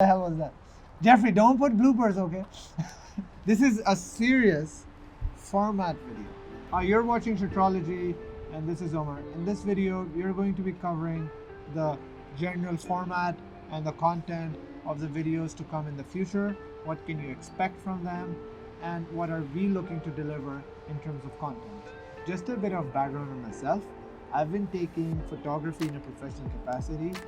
The hell was that? Jeffrey, don't put bloopers, okay? This is a serious format video. You're watching Shutterology, and this is Omar. In this video, we're going to be covering the general format and the content of the videos to come in the future. What can you expect from them? And what are we looking to deliver in terms of content? Just a bit of background on myself. I've been taking photography in a professional capacity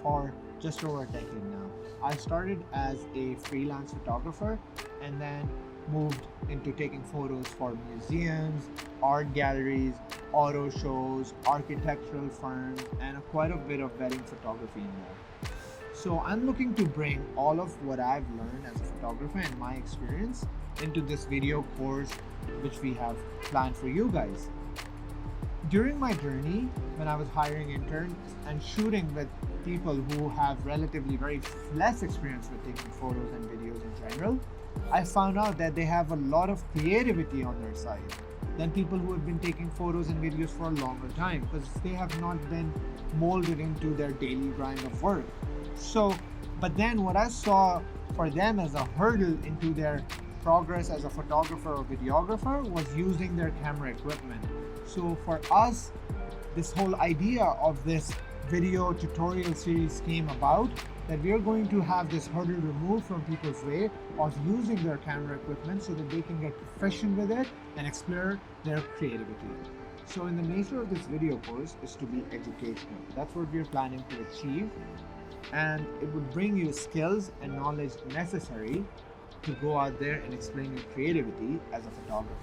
for just over a decade now. I started as a freelance photographer and then moved into taking photos for museums, art galleries, auto shows, architectural firms, and quite a bit of wedding photography in there. So I'm looking to bring all of what I've learned as a photographer and my experience into this video course which we have planned for you guys. During my journey, when I was hiring interns and shooting with people who have relatively very less experience with taking photos and videos in general, I found out that they have a lot of creativity on their side than people who have been taking photos and videos for a longer time, because they have not been molded into their daily grind of work. But then what I saw for them as a hurdle into their progress as a photographer or videographer was using their camera equipment. So for us, this whole idea of this video tutorial series came about, that we are going to have this hurdle removed from people's way of using their camera equipment so that they can get proficient with it and explore their creativity. So in the nature of this video course is to be educational. That's what we're planning to achieve, and it would bring you skills and knowledge necessary to go out there and explain your creativity as a photographer.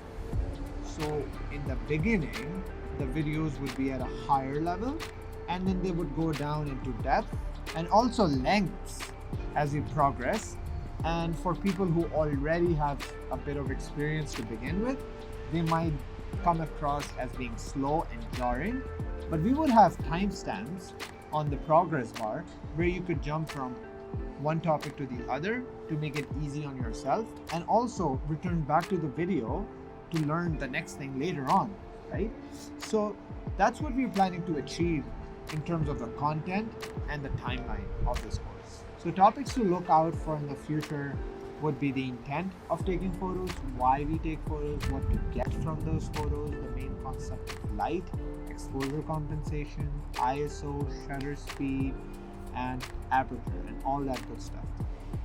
So in the beginning, the videos would be at a higher level, and then they would go down into depth and also lengths as we progress. And for people who already have a bit of experience to begin with, they might come across as being slow and jarring, but we would have timestamps on the progress bar where you could jump from one topic to the other to make it easy on yourself, and also return back to the video to learn the next thing later on, right? So that's what we're planning to achieve in terms of the content and the timeline of this course. So topics to look out for in the future would be the intent of taking photos, why we take photos, what to get from those photos, the main concept of light, exposure compensation, ISO, shutter speed, and aperture, and all that good stuff.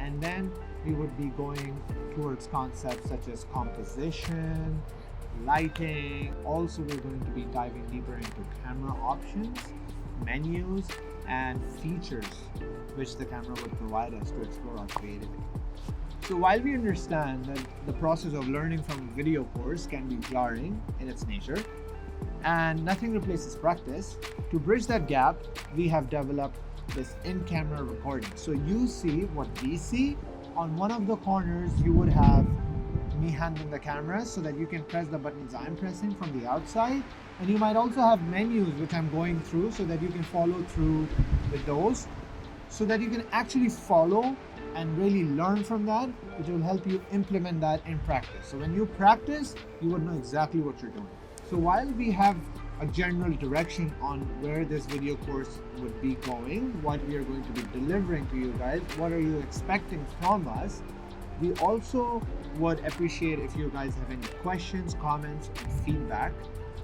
And then we would be going towards concepts such as composition, lighting. Also, we're going to be diving deeper into camera options, menus, and features which the camera would provide us to explore our creativity. So while we understand that the process of learning from a video course can be jarring in its nature, and nothing replaces practice, to bridge that gap, we have developed this in-camera recording. So you see what we see. On one of the corners, you would have me handling the camera so that you can press the buttons I'm pressing from the outside. And you might also have menus which I'm going through so that you can follow through with those, so that you can actually follow and really learn from that, which will help you implement that in practice. So when you practice, you would know exactly what you're doing. So while we have a general direction on where this video course would be going, what we are going to be delivering to you guys, what are you expecting from us, we also would appreciate if you guys have any questions, comments, and feedback.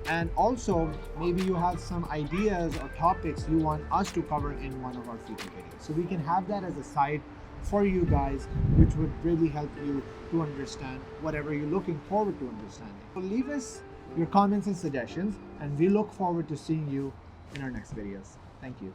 And also, maybe you have some ideas or topics you want us to cover in one of our future videos. So we can have that as a side for you guys, which would really help you to understand whatever you're looking forward to understanding. So leave us your comments and suggestions, and we look forward to seeing you in our next videos. Thank you.